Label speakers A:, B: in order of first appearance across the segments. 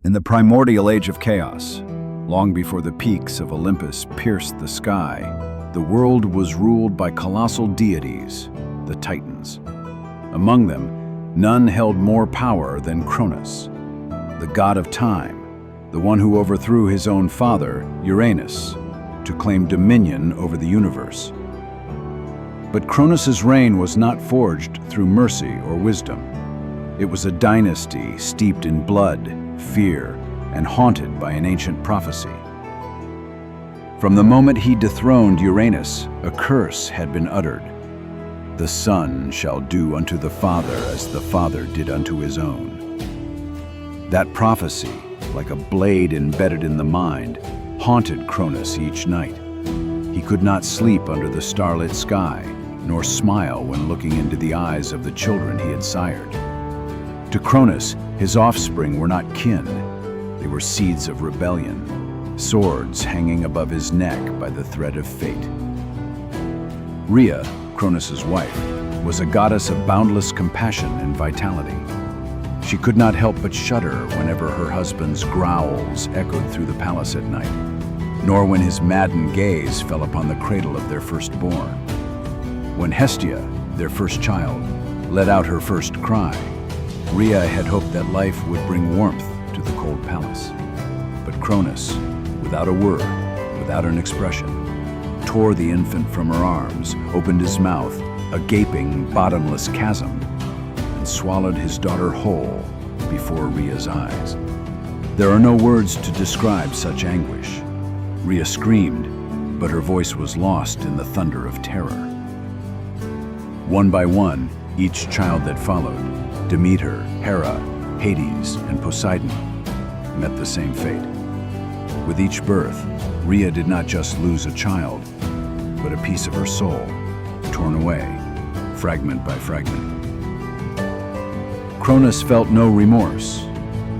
A: In the primordial age of chaos, long before the peaks of Olympus pierced the sky, the world was ruled by colossal deities, the Titans. Among them, none held more power than Cronus, the god of time, the one who overthrew his own father, Uranus, to claim dominion over the universe. But Cronus's reign was not forged through mercy or wisdom. It was a dynasty steeped in blood, fear, and haunted by an ancient prophecy. From the moment he dethroned Uranus, a curse had been uttered. The son shall do unto the father as the father did unto his own. That prophecy, like a blade embedded in the mind, haunted Cronus each night. He could not sleep under the starlit sky, nor smile when looking into the eyes of the children he had sired. To Cronus, his offspring were not kin. They were seeds of rebellion, swords hanging above his neck by the thread of fate. Rhea, Cronus's wife, was a goddess of boundless compassion and vitality. She could not help but shudder whenever her husband's growls echoed through the palace at night, nor when his maddened gaze fell upon the cradle of their firstborn. When Hestia, their first child, let out her first cry, Rhea had hoped that life would bring warmth to the cold palace. But Cronus, without a word, without an expression, tore the infant from her arms, opened his mouth, a gaping, bottomless chasm, and swallowed his daughter whole before Rhea's eyes. There are no words to describe such anguish. Rhea screamed, but her voice was lost in the thunder of terror. One by one, each child that followed, Demeter, Hera, Hades, and Poseidon, met the same fate. With each birth, Rhea did not just lose a child, but a piece of her soul, torn away, fragment by fragment. Cronus felt no remorse.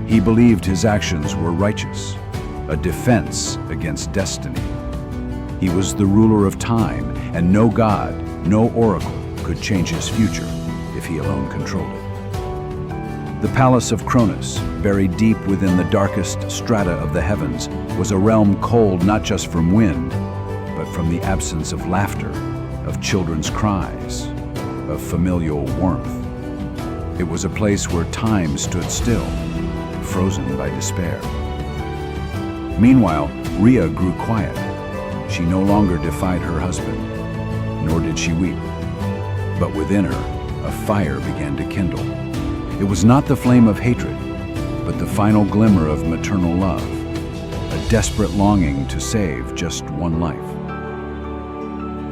A: He believed his actions were righteous, a defense against destiny. He was the ruler of time, and no god, no oracle could change his future if he alone controlled it. The palace of Cronus, buried deep within the darkest strata of the heavens, was a realm cold not just from wind, but from the absence of laughter, of children's cries, of familial warmth. It was a place where time stood still, frozen by despair. Meanwhile, Rhea grew quiet. She no longer defied her husband, nor did she weep. But within her, a fire began to kindle. It was not the flame of hatred, but the final glimmer of maternal love, a desperate longing to save just one life.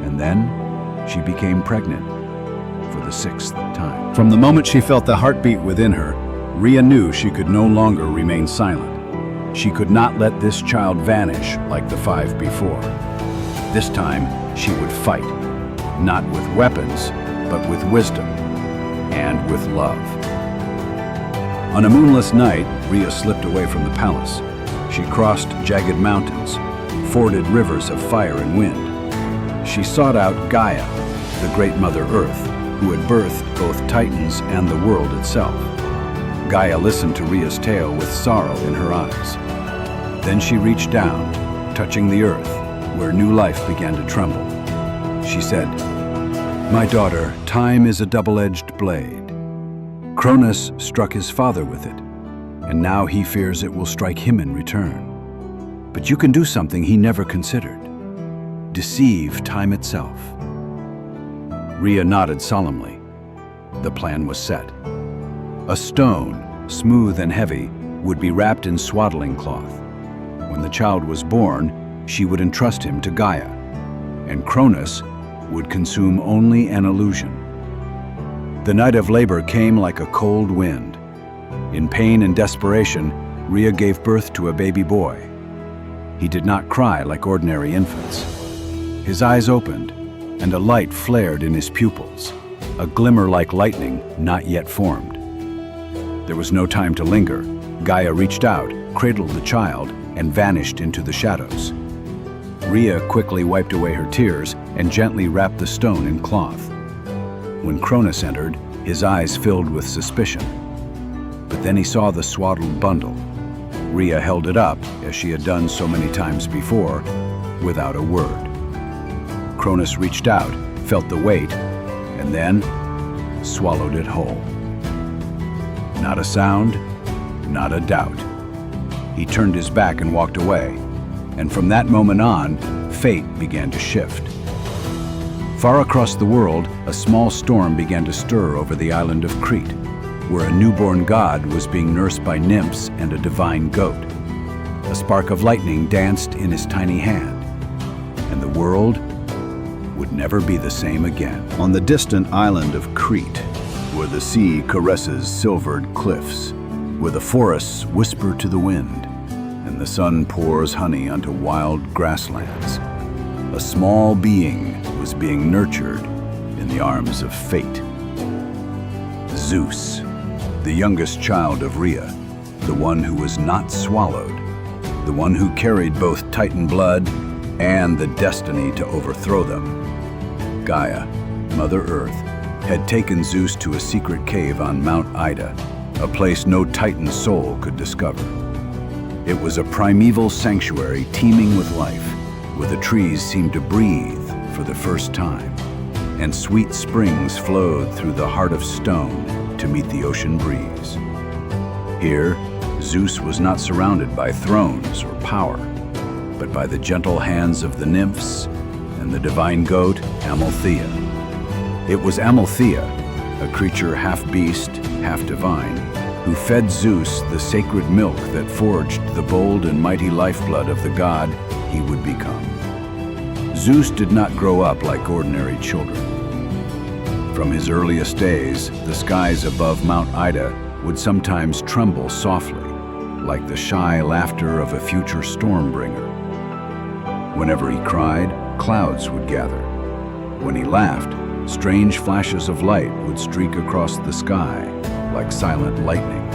A: And then she became pregnant for the 6th time. From the moment she felt the heartbeat within her, Rhea knew she could no longer remain silent. She could not let this child vanish like the 5 before. This time, she would fight, not with weapons, but with wisdom and with love. On a moonless night, Rhea slipped away from the palace. She crossed jagged mountains, forded rivers of fire and wind. She sought out Gaia, the great Mother Earth, who had birthed both Titans and the world itself. Gaia listened to Rhea's tale with sorrow in her eyes. Then she reached down, touching the earth, where new life began to tremble. She said, "My daughter, time is a double-edged blade. Cronus struck his father with it, and now he fears it will strike him in return. But you can do something he never considered. Deceive time itself." Rhea nodded solemnly. The plan was set. A stone, smooth and heavy, would be wrapped in swaddling cloth. When the child was born, she would entrust him to Gaia, and Cronus would consume only an illusion. The night of labor came like a cold wind. In pain and desperation, Rhea gave birth to a baby boy. He did not cry like ordinary infants. His eyes opened, and a light flared in his pupils, a glimmer like lightning not yet formed. There was no time to linger. Gaia reached out, cradled the child, and vanished into the shadows. Rhea quickly wiped away her tears and gently wrapped the stone in cloth. When Cronus entered, his eyes filled with suspicion. But then he saw the swaddled bundle. Rhea held it up, as she had done so many times before, without a word. Cronus reached out, felt the weight, and then swallowed it whole. Not a sound, not a doubt. He turned his back and walked away, and from that moment on, fate began to shift. Far across the world, a small storm began to stir over the island of Crete, where a newborn god was being nursed by nymphs and a divine goat. A spark of lightning danced in his tiny hand, and the world would never be the same again. On the distant island of Crete, where the sea caresses silvered cliffs, where the forests whisper to the wind, and the sun pours honey onto wild grasslands, a small being was being nurtured in the arms of fate. Zeus, the youngest child of Rhea, the one who was not swallowed, the one who carried both Titan blood and the destiny to overthrow them. Gaia, Mother Earth, had taken Zeus to a secret cave on Mount Ida, a place no Titan soul could discover. It was a primeval sanctuary teeming with life, where the trees seemed to breathe for the first time, and sweet springs flowed through the heart of stone to meet the ocean breeze. Here, Zeus was not surrounded by thrones or power, but by the gentle hands of the nymphs and the divine goat, Amalthea. It was Amalthea, a creature half beast, half divine, who fed Zeus the sacred milk that forged the bold and mighty lifeblood of the god he would become. Zeus did not grow up like ordinary children. From his earliest days, the skies above Mount Ida would sometimes tremble softly, like the shy laughter of a future stormbringer. Whenever he cried, clouds would gather. When he laughed, strange flashes of light would streak across the sky like silent lightning.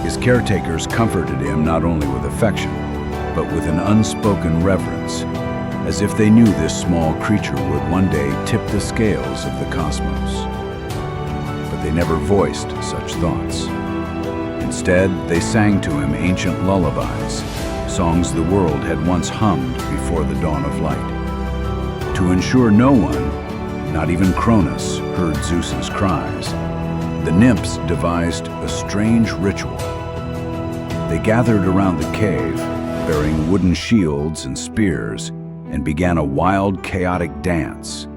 A: His caretakers comforted him not only with affection, but with an unspoken reverence, as if they knew this small creature would one day tip the scales of the cosmos. But they never voiced such thoughts. Instead, they sang to him ancient lullabies, songs the world had once hummed before the dawn of light. To ensure no one, not even Cronus, heard Zeus's cries, the nymphs devised a strange ritual. They gathered around the cave, bearing wooden shields and spears, and began a wild, chaotic dance.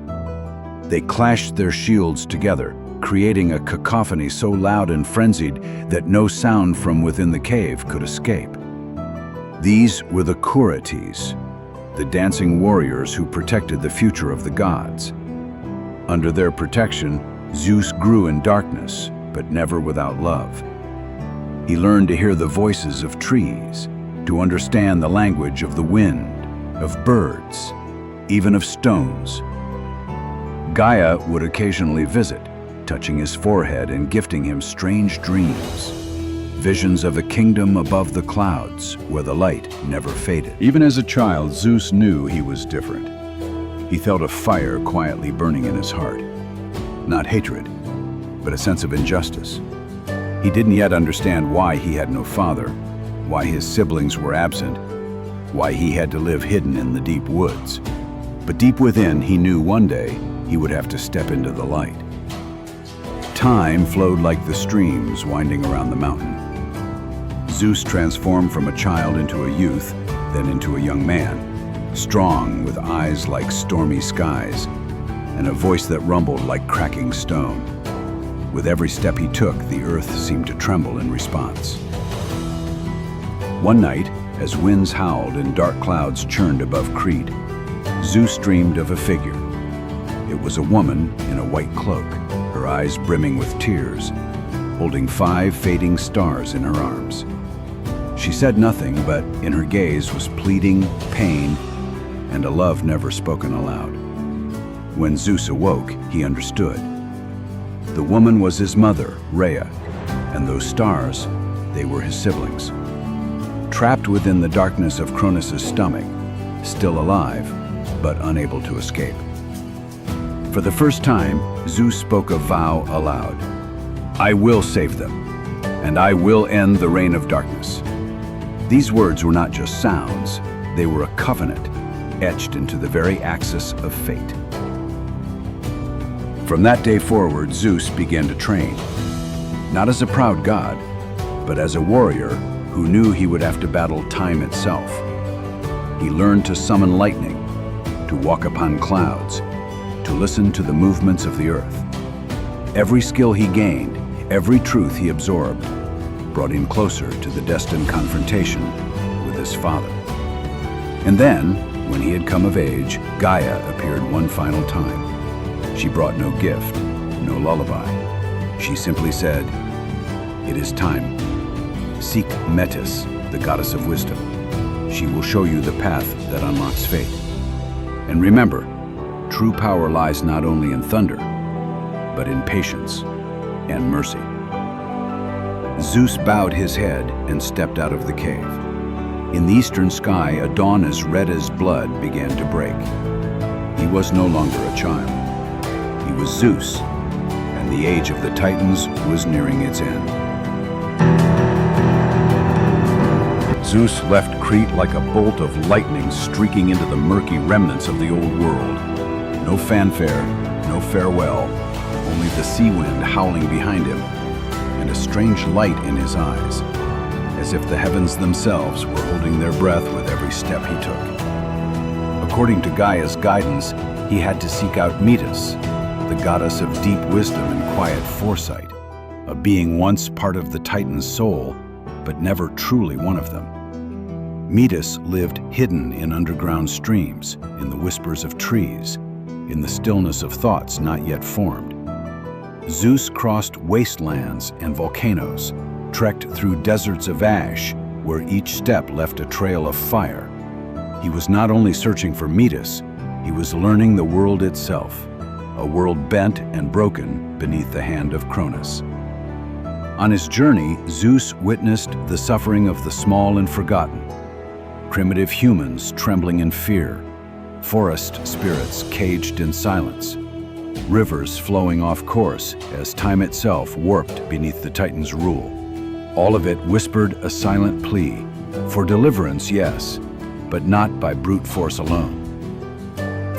A: They clashed their shields together, creating a cacophony so loud and frenzied that no sound from within the cave could escape. These were the Curetes, the dancing warriors who protected the future of the gods. Under their protection, Zeus grew in darkness, but never without love. He learned to hear the voices of trees, to understand the language of the wind, of birds, even of stones. Gaia would occasionally visit, touching his forehead and gifting him strange dreams, visions of a kingdom above the clouds where the light never faded. Even as a child, Zeus knew he was different. He felt a fire quietly burning in his heart. Not hatred, but a sense of injustice. He didn't yet understand why he had no father, why his siblings were absent, why he had to live hidden in the deep woods. But deep within, he knew one day he would have to step into the light. Time flowed like the streams winding around the mountain. Zeus transformed from a child into a youth, then into a young man, strong with eyes like stormy skies, and a voice that rumbled like cracking stone. With every step he took, the earth seemed to tremble in response. One night, as winds howled and dark clouds churned above Crete, Zeus dreamed of a figure. It was a woman in a white cloak, her eyes brimming with tears, holding 5 fading stars in her arms. She said nothing, but in her gaze was pleading, pain, and a love never spoken aloud. When Zeus awoke, he understood. The woman was his mother, Rhea, and those stars, they were his siblings. Trapped within the darkness of Cronus's stomach, still alive, but unable to escape. For the first time, Zeus spoke a vow aloud. I will save them, and I will end the reign of darkness. These words were not just sounds, they were a covenant, etched into the very axis of fate. From that day forward, Zeus began to train, not as a proud god, but as a warrior who knew he would have to battle time itself. He learned to summon lightning, to walk upon clouds, to listen to the movements of the earth. Every skill he gained, every truth he absorbed, brought him closer to the destined confrontation with his father. And then, when he had come of age, Gaia appeared one final time. She brought no gift, no lullaby. She simply said, "It is time. Seek Metis, the goddess of wisdom. She will show you the path that unlocks fate. And remember, true power lies not only in thunder, but in patience and mercy." Zeus bowed his head and stepped out of the cave. In the eastern sky, a dawn as red as blood began to break. He was no longer a child. He was Zeus, and the age of the Titans was nearing its end. Zeus left Crete like a bolt of lightning streaking into the murky remnants of the old world. No fanfare, no farewell, only the sea wind howling behind him, and a strange light in his eyes, as if the heavens themselves were holding their breath with every step he took. According to Gaia's guidance, he had to seek out Metis, the goddess of deep wisdom and quiet foresight, a being once part of the Titan's soul, but never truly one of them. Metis lived hidden in underground streams, in the whispers of trees, in the stillness of thoughts not yet formed. Zeus crossed wastelands and volcanoes, trekked through deserts of ash, where each step left a trail of fire. He was not only searching for Metis, he was learning the world itself, a world bent and broken beneath the hand of Cronus. On his journey, Zeus witnessed the suffering of the small and forgotten, primitive humans trembling in fear, forest spirits caged in silence, rivers flowing off course as time itself warped beneath the Titan's rule. All of it whispered a silent plea for deliverance, yes, but not by brute force alone.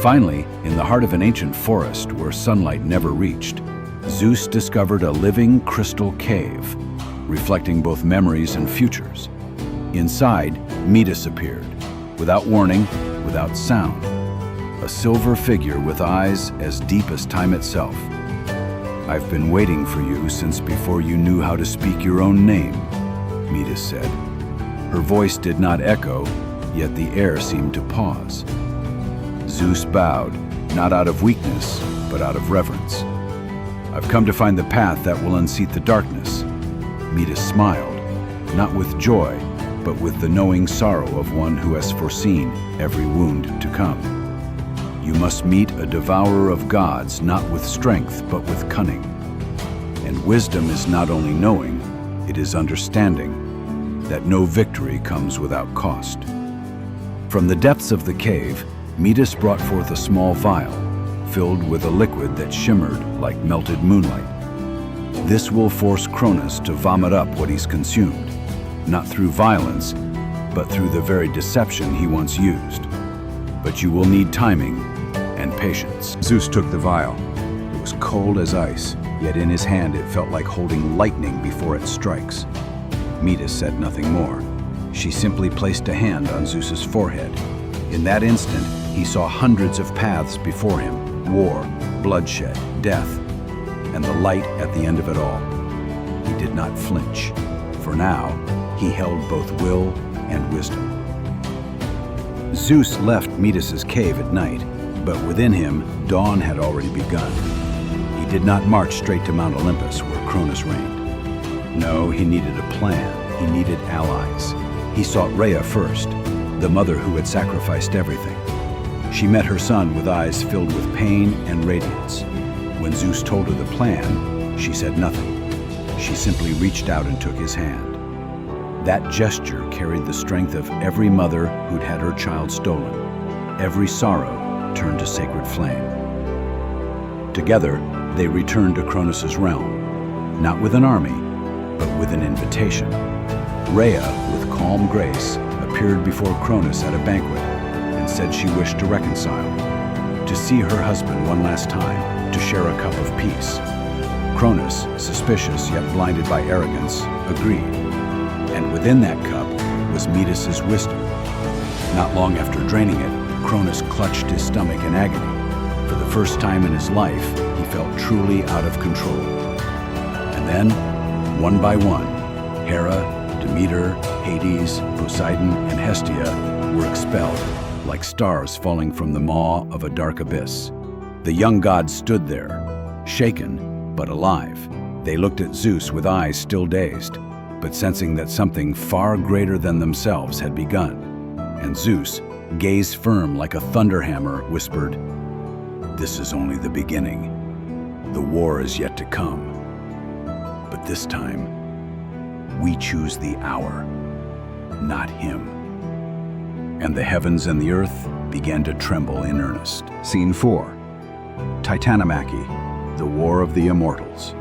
A: Finally, in the heart of an ancient forest where sunlight never reached, Zeus discovered a living crystal cave, reflecting both memories and futures. Inside, Metis appeared, without warning, without sound, a silver figure with eyes as deep as time itself. "I've been waiting for you since before you knew how to speak your own name," Metis said. Her voice did not echo, yet the air seemed to pause. Zeus bowed, not out of weakness, but out of reverence. "I've come to find the path that will unseat the darkness." Metis smiled, not with joy, but with the knowing sorrow of one who has foreseen every wound to come. "You must meet a devourer of gods, not with strength, but with cunning. And wisdom is not only knowing, it is understanding that no victory comes without cost." From the depths of the cave, Metis brought forth a small vial, filled with a liquid that shimmered like melted moonlight. "This will force Cronus to vomit up what he's consumed, not through violence, but through the very deception he once used. But you will need timing and patience." Zeus took the vial. It was cold as ice, yet in his hand it felt like holding lightning before it strikes. Metis said nothing more. She simply placed a hand on Zeus's forehead. In that instant, he saw hundreds of paths before him: war, bloodshed, death, and the light at the end of it all. He did not flinch, for now he held both will and wisdom. Zeus left Metis's cave at night, but within him, dawn had already begun. He did not march straight to Mount Olympus, where Cronus reigned. No, he needed a plan. He needed allies. He sought Rhea first, the mother who had sacrificed everything. She met her son with eyes filled with pain and radiance. When Zeus told her the plan, she said nothing. She simply reached out and took his hand. That gesture carried the strength of every mother who'd had her child stolen. Every sorrow turned to sacred flame. Together, they returned to Cronus's realm, not with an army, but with an invitation. Rhea with calm grace, appeared before Cronus at a banquet and said she wished to reconcile, to see her husband one last time, to share a cup of peace. Cronus, suspicious yet blinded by arrogance, agreed. And within that cup was Metis' wisdom. Not long after draining it, Cronus clutched his stomach in agony. For the first time in his life, he felt truly out of control. And then, one by one, Hera, Demeter, Hades, Poseidon, and Hestia were expelled, like stars falling from the maw of a dark abyss. The young gods stood there, shaken but alive. They looked at Zeus with eyes still dazed, but sensing that something far greater than themselves had begun. And Zeus, gaze firm like a thunderhammer, whispered, "This is only the beginning. The war is yet to come. But this time, we choose the hour, not him." And the heavens and the earth began to tremble in earnest. Scene 4. Titanomachy, the War of the Immortals.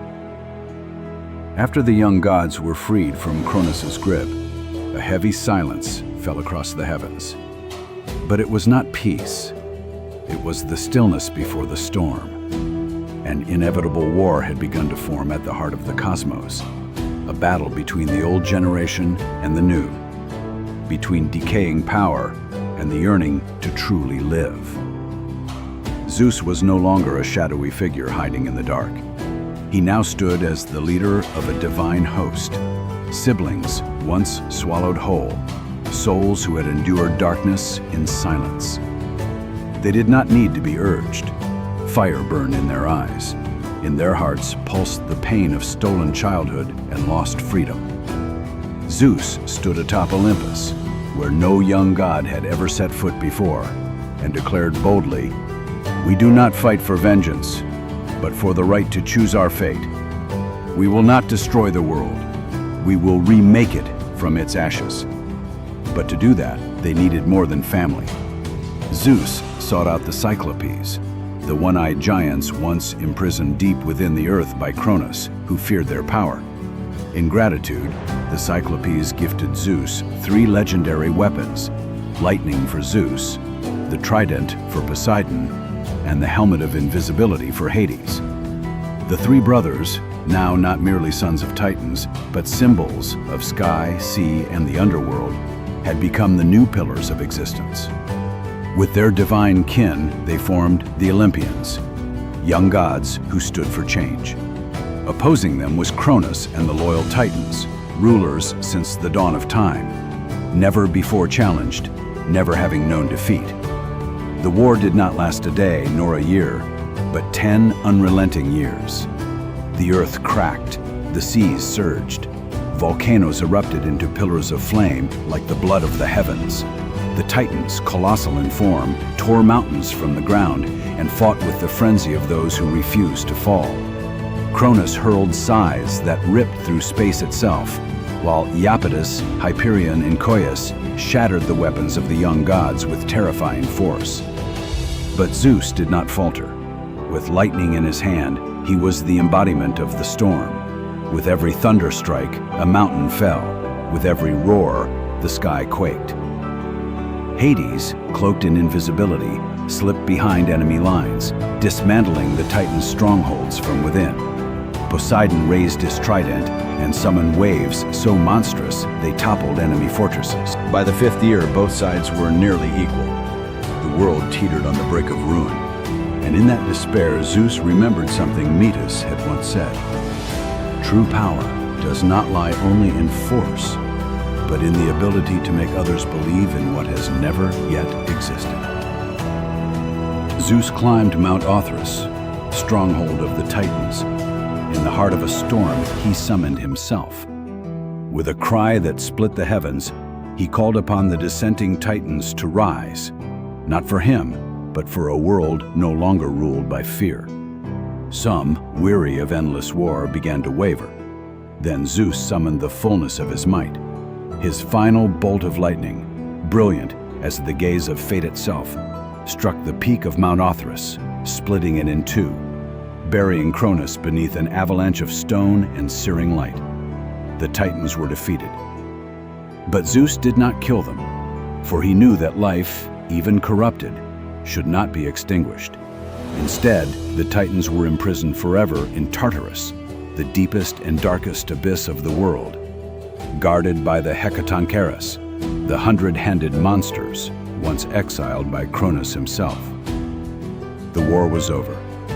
A: After the young gods were freed from Cronus's grip, a heavy silence fell across the heavens. But it was not peace. It was the stillness before the storm. An inevitable war had begun to form at the heart of the cosmos, a battle between the old generation and the new, between decaying power and the yearning to truly live. Zeus was no longer a shadowy figure hiding in the dark. He now stood as the leader of a divine host, siblings once swallowed whole, souls who had endured darkness in silence. They did not need to be urged. Fire burned in their eyes. In their hearts pulsed the pain of stolen childhood and lost freedom. Zeus stood atop Olympus, where no young god had ever set foot before, and declared boldly, "We do not fight for vengeance, but for the right to choose our fate. We will not destroy the world. We will remake it from its ashes." But to do that, they needed more than family. Zeus sought out the Cyclopes, the one-eyed giants once imprisoned deep within the earth by Cronus, who feared their power. In gratitude, the Cyclopes gifted Zeus 3 legendary weapons: lightning for Zeus, the trident for Poseidon, and the helmet of invisibility for Hades. The 3 brothers, now not merely sons of Titans, but symbols of sky, sea, and the underworld, had become the new pillars of existence. With their divine kin, they formed the Olympians, young gods who stood for change. Opposing them was Cronus and the loyal Titans, rulers since the dawn of time, never before challenged, never having known defeat. The war did not last a day nor a year, but 10 unrelenting years. The earth cracked, the seas surged, volcanoes erupted into pillars of flame like the blood of the heavens. The Titans, colossal in form, tore mountains from the ground and fought with the frenzy of those who refused to fall. Cronus hurled scythes that ripped through space itself, while Iapetus, Hyperion, and Coeus shattered the weapons of the young gods with terrifying force. But Zeus did not falter. With lightning in his hand, he was the embodiment of the storm. With every thunderstrike, a mountain fell. With every roar, the sky quaked. Hades, cloaked in invisibility, slipped behind enemy lines, dismantling the Titans' strongholds from within. Poseidon raised his trident and summoned waves so monstrous they toppled enemy fortresses. By the 5th year, both sides were nearly equal. The world teetered on the brink of ruin. And in that despair, Zeus remembered something Metis had once said. True power does not lie only in force, but in the ability to make others believe in what has never yet existed. Zeus climbed Mount Othrys, stronghold of the Titans. In the heart of a storm, he summoned himself. With a cry that split the heavens, he called upon the dissenting Titans to rise, not for him, but for a world no longer ruled by fear. Some, weary of endless war, began to waver. Then Zeus summoned the fullness of his might. His final bolt of lightning, brilliant as the gaze of fate itself, struck the peak of Mount Othrys, splitting it in 2, burying Cronus beneath an avalanche of stone and searing light. The Titans were defeated. But Zeus did not kill them, for he knew that life, even corrupted, should not be extinguished. Instead, the Titans were imprisoned forever in Tartarus, the deepest and darkest abyss of the world, guarded by the Hecatoncheires, the hundred-handed monsters, once exiled by Cronus himself. The war was over.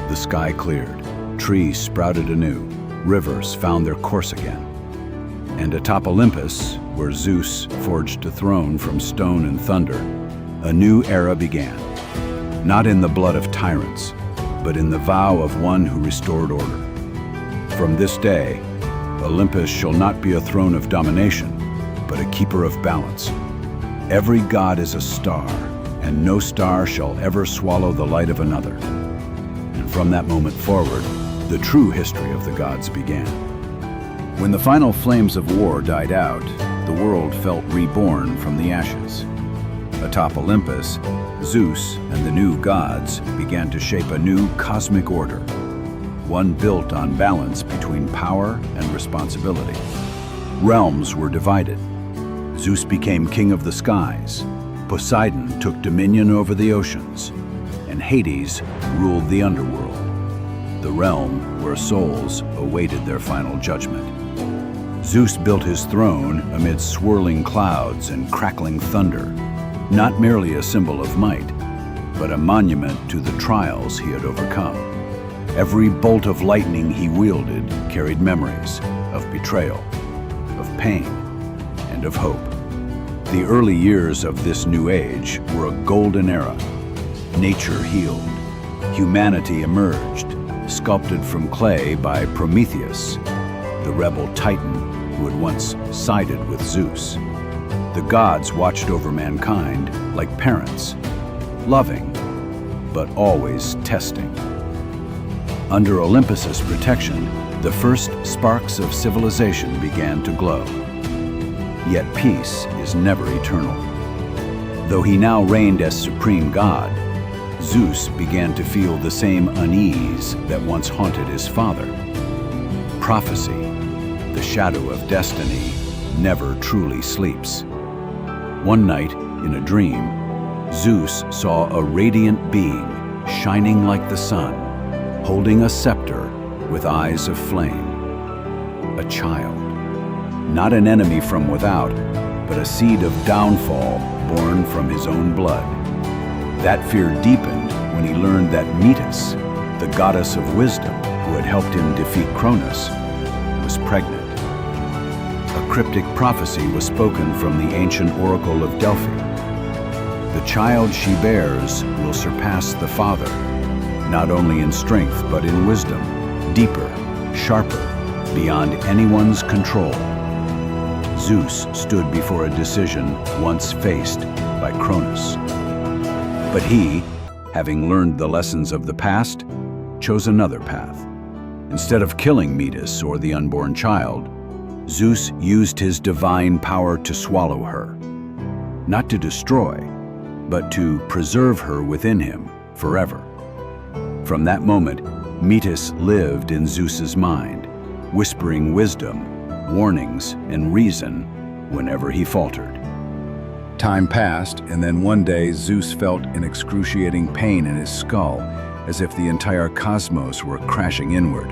A: The sky cleared. Trees sprouted anew. Rivers found their course again. And atop Olympus, where Zeus forged a throne from stone and thunder, a new era began. Not in the blood of tyrants, but in the vow of one who restored order. From this day, Olympus shall not be a throne of domination, but a keeper of balance. Every god is a star, and no star shall ever swallow the light of another. And from that moment forward, the true history of the gods began. When the final flames of war died out, the world felt reborn from the ashes. Atop Olympus, Zeus and the new gods began to shape a new cosmic order, one built on balance between power and responsibility. Realms were divided. Zeus became king of the skies, Poseidon took dominion over the oceans, and Hades ruled the underworld, the realm where souls awaited their final judgment. Zeus built his throne amid swirling clouds and crackling thunder, not merely a symbol of might, but a monument to the trials he had overcome. Every bolt of lightning he wielded carried memories of betrayal, of pain, and of hope. The early years of this new age were a golden era. Nature healed. Humanity emerged, sculpted from clay by Prometheus, the rebel titan who had once sided with Zeus. The gods watched over mankind like parents, loving, but always testing. Under Olympus's protection, the first sparks of civilization began to glow. Yet peace is never eternal. Though he now reigned as supreme god, Zeus began to feel the same unease that once haunted his father. Prophecy, the shadow of destiny, never truly sleeps. One night, in a dream, Zeus saw a radiant being shining like the sun, holding a scepter with eyes of flame. A child. Not an enemy from without, but a seed of downfall born from his own blood. That fear deepened when he learned that Metis, the goddess of wisdom who had helped him defeat Cronus, was pregnant. A cryptic prophecy was spoken from the ancient oracle of Delphi. The child she bears will surpass the father, not only in strength but in wisdom, deeper, sharper, beyond anyone's control. Zeus stood before a decision once faced by Cronus. But he, having learned the lessons of the past, chose another path. Instead of killing Metis or the unborn child, Zeus used his divine power to swallow her. Not to destroy, but to preserve her within him forever. From that moment, Metis lived in Zeus's mind, whispering wisdom, warnings, and reason whenever he faltered. Time passed, and then one day Zeus felt an excruciating pain in his skull, as if the entire cosmos were crashing inward.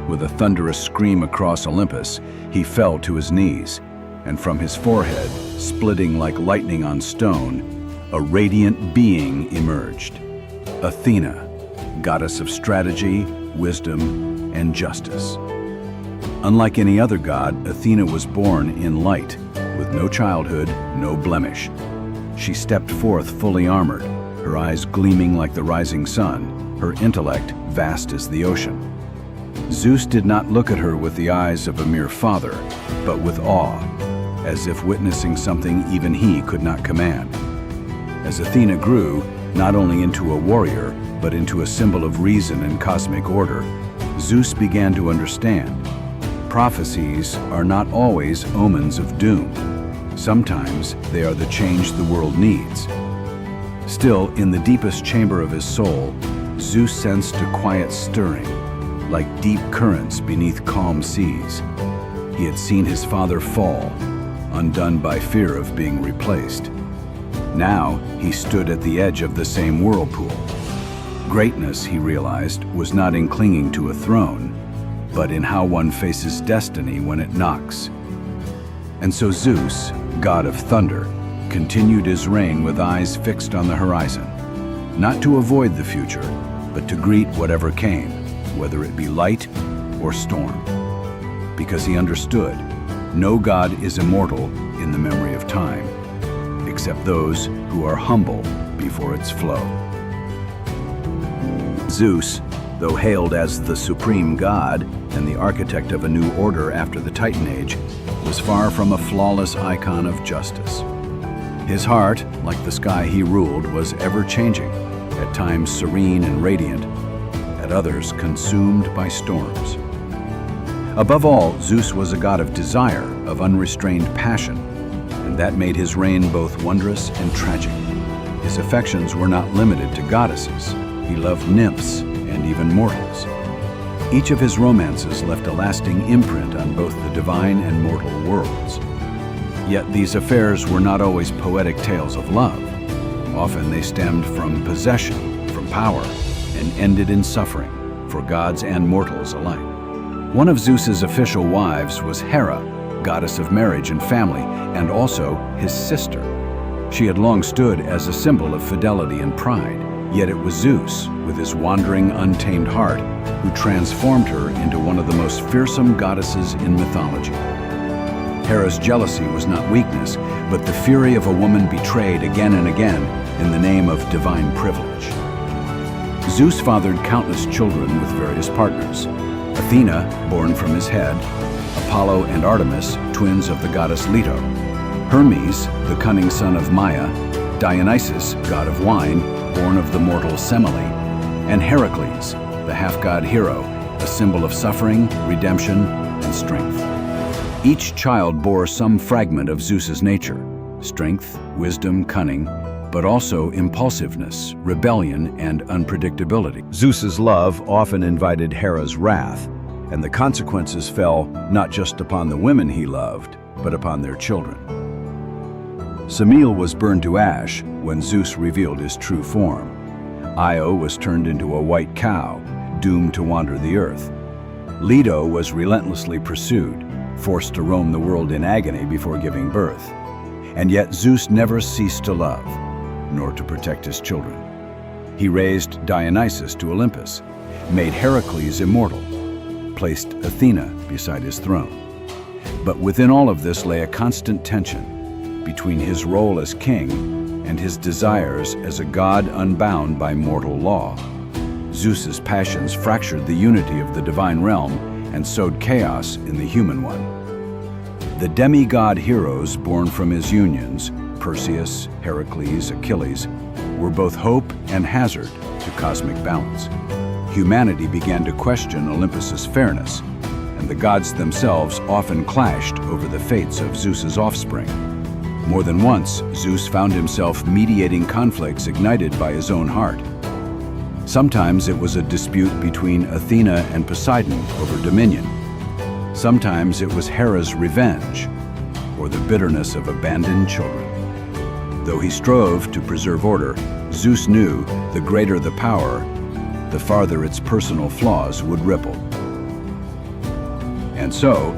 A: With a thunderous scream across Olympus, he fell to his knees, and from his forehead, splitting like lightning on stone, a radiant being emerged. Athena, goddess of strategy, wisdom, and justice. Unlike any other god, Athena was born in light, with no childhood, no blemish. She stepped forth fully armored, her eyes gleaming like the rising sun, her intellect vast as the ocean. Zeus did not look at her with the eyes of a mere father, but with awe, as if witnessing something even he could not command. As Athena grew, not only into a warrior, but into a symbol of reason and cosmic order, Zeus began to understand. Prophecies are not always omens of doom. Sometimes they are the change the world needs. Still, in the deepest chamber of his soul, Zeus sensed a quiet stirring, like deep currents beneath calm seas. He had seen his father fall, undone by fear of being replaced. Now he stood at the edge of the same whirlpool. Greatness, he realized, was not in clinging to a throne, but in how one faces destiny when it knocks. And so Zeus, god of thunder, continued his reign with eyes fixed on the horizon, not to avoid the future, but to greet whatever came, whether it be light or storm. Because he understood, no god is immortal in the memory of time, except those who are humble before its flow. Zeus, though hailed as the supreme god and the architect of a new order after the Titan Age, was far from a flawless icon of justice. His heart, like the sky he ruled, was ever-changing, at times serene and radiant, at others consumed by storms. Above all, Zeus was a god of desire, of unrestrained passion, and that made his reign both wondrous and tragic. His affections were not limited to goddesses. He loved nymphs and even mortals. Each of his romances left a lasting imprint on both the divine and mortal worlds. Yet these affairs were not always poetic tales of love. Often they stemmed from possession, from power, and ended in suffering, for gods and mortals alike. One of Zeus's official wives was Hera, goddess of marriage and family, and also his sister. She had long stood as a symbol of fidelity and pride, yet it was Zeus, with his wandering, untamed heart, who transformed her into one of the most fearsome goddesses in mythology. Hera's jealousy was not weakness, but the fury of a woman betrayed again and again in the name of divine privilege. Zeus fathered countless children with various partners. Athena, born from his head, Apollo and Artemis, twins of the goddess Leto, Hermes, the cunning son of Maia, Dionysus, god of wine, born of the mortal Semele, and Heracles, the half-god hero, a symbol of suffering, redemption, and strength. Each child bore some fragment of Zeus's nature: strength, wisdom, cunning, but also impulsiveness, rebellion, and unpredictability. Zeus's love often invited Hera's wrath, and the consequences fell not just upon the women he loved, but upon their children. Semele was burned to ash when Zeus revealed his true form. Io was turned into a white cow, doomed to wander the earth. Leto was relentlessly pursued, forced to roam the world in agony before giving birth. And yet Zeus never ceased to love, nor to protect his children. He raised Dionysus to Olympus, made Heracles immortal, placed Athena beside his throne. But within all of this lay a constant tension between his role as king and his desires as a god unbound by mortal law. Zeus's passions fractured the unity of the divine realm and sowed chaos in the human one. The demigod heroes born from his unions, Perseus, Heracles, Achilles, were both hope and hazard to cosmic balance. Humanity began to question Olympus's fairness, and the gods themselves often clashed over the fates of Zeus's offspring. More than once, Zeus found himself mediating conflicts ignited by his own heart. Sometimes it was a dispute between Athena and Poseidon over dominion. Sometimes it was Hera's revenge, or the bitterness of abandoned children. Though he strove to preserve order, Zeus knew the greater the power, the farther its personal flaws would ripple. And so,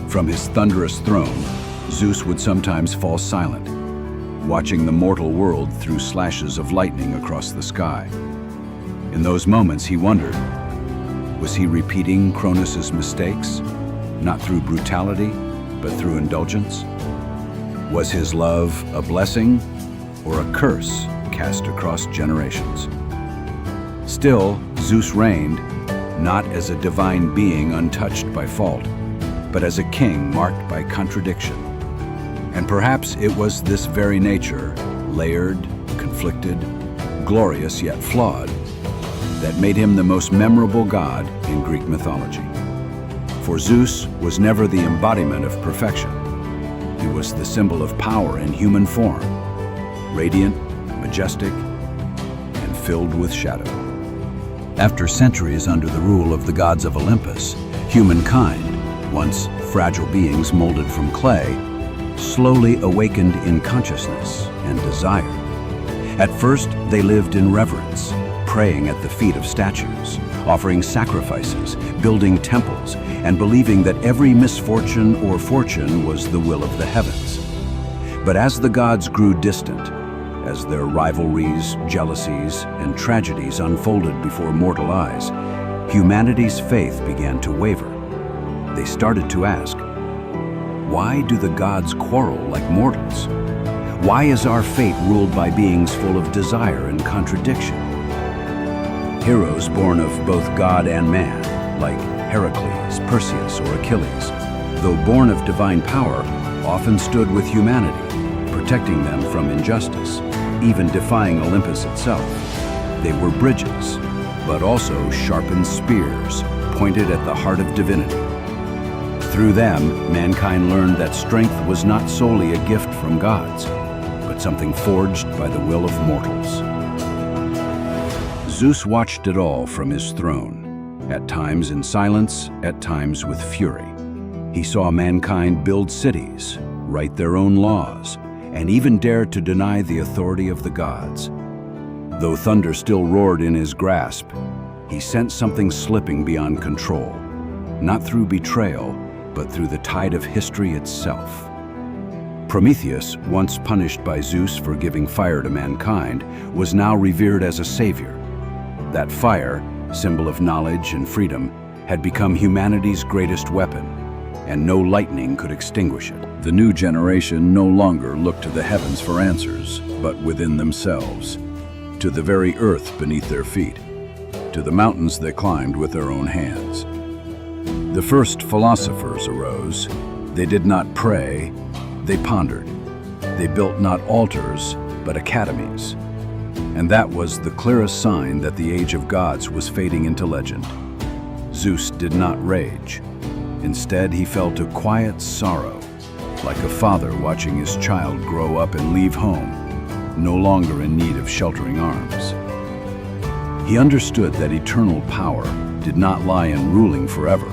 A: from his thunderous throne, Zeus would sometimes fall silent, watching the mortal world through slashes of lightning across the sky. In those moments, he wondered, was he repeating Cronus's mistakes, not through brutality, but through indulgence? Was his love a blessing or a curse cast across generations? Still, Zeus reigned, not as a divine being untouched by fault, but as a king marked by contradiction. And perhaps it was this very nature, layered, conflicted, glorious yet flawed, that made him the most memorable god in Greek mythology. For Zeus was never the embodiment of perfection. He was the symbol of power in human form, radiant, majestic, and filled with shadow. After centuries under the rule of the gods of Olympus, humankind, once fragile beings molded from clay, slowly awakened in consciousness and desire. At first, they lived in reverence, praying at the feet of statues, offering sacrifices, building temples, and believing that every misfortune or fortune was the will of the heavens. But as the gods grew distant, as their rivalries, jealousies, and tragedies unfolded before mortal eyes, humanity's faith began to waver. They started to ask, why do the gods quarrel like mortals? Why is our fate ruled by beings full of desire and contradiction? Heroes born of both God and man, like Heracles, Perseus, or Achilles, though born of divine power, often stood with humanity, protecting them from injustice, even defying Olympus itself. They were bridges, but also sharpened spears, pointed at the heart of divinity. Through them, mankind learned that strength was not solely a gift from gods, but something forged by the will of mortals. Zeus watched it all from his throne, at times in silence, at times with fury. He saw mankind build cities, write their own laws, and even dared to deny the authority of the gods. Though thunder still roared in his grasp, he sensed something slipping beyond control, not through betrayal, but through the tide of history itself. Prometheus, once punished by Zeus for giving fire to mankind, was now revered as a savior. That fire, symbol of knowledge and freedom, had become humanity's greatest weapon, and no lightning could extinguish it. The new generation no longer looked to the heavens for answers, but within themselves, to the very earth beneath their feet, to the mountains they climbed with their own hands. The first philosophers arose. They did not pray, they pondered. They built not altars, but academies. And that was the clearest sign that the age of gods was fading into legend. Zeus did not rage. Instead, he felt a quiet sorrow, like a father watching his child grow up and leave home, no longer in need of sheltering arms. He understood that eternal power did not lie in ruling forever,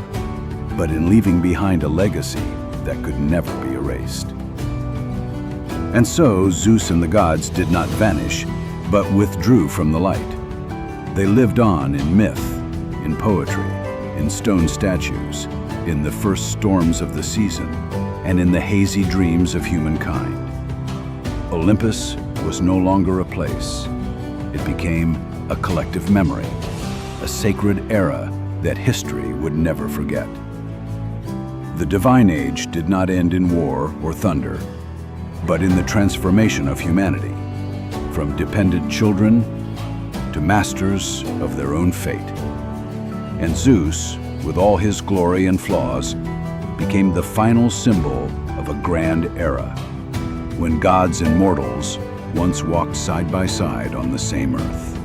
A: but in leaving behind a legacy that could never be erased. And so Zeus and the gods did not vanish, but withdrew from the light. They lived on in myth, in poetry, in stone statues, in the first storms of the season, and in the hazy dreams of humankind. Olympus was no longer a place. It became a collective memory, a sacred era that history would never forget. The divine age did not end in war or thunder, but in the transformation of humanity, from dependent children to masters of their own fate. And Zeus, with all his glory and flaws, became the final symbol of a grand era, when gods and mortals once walked side by side on the same earth.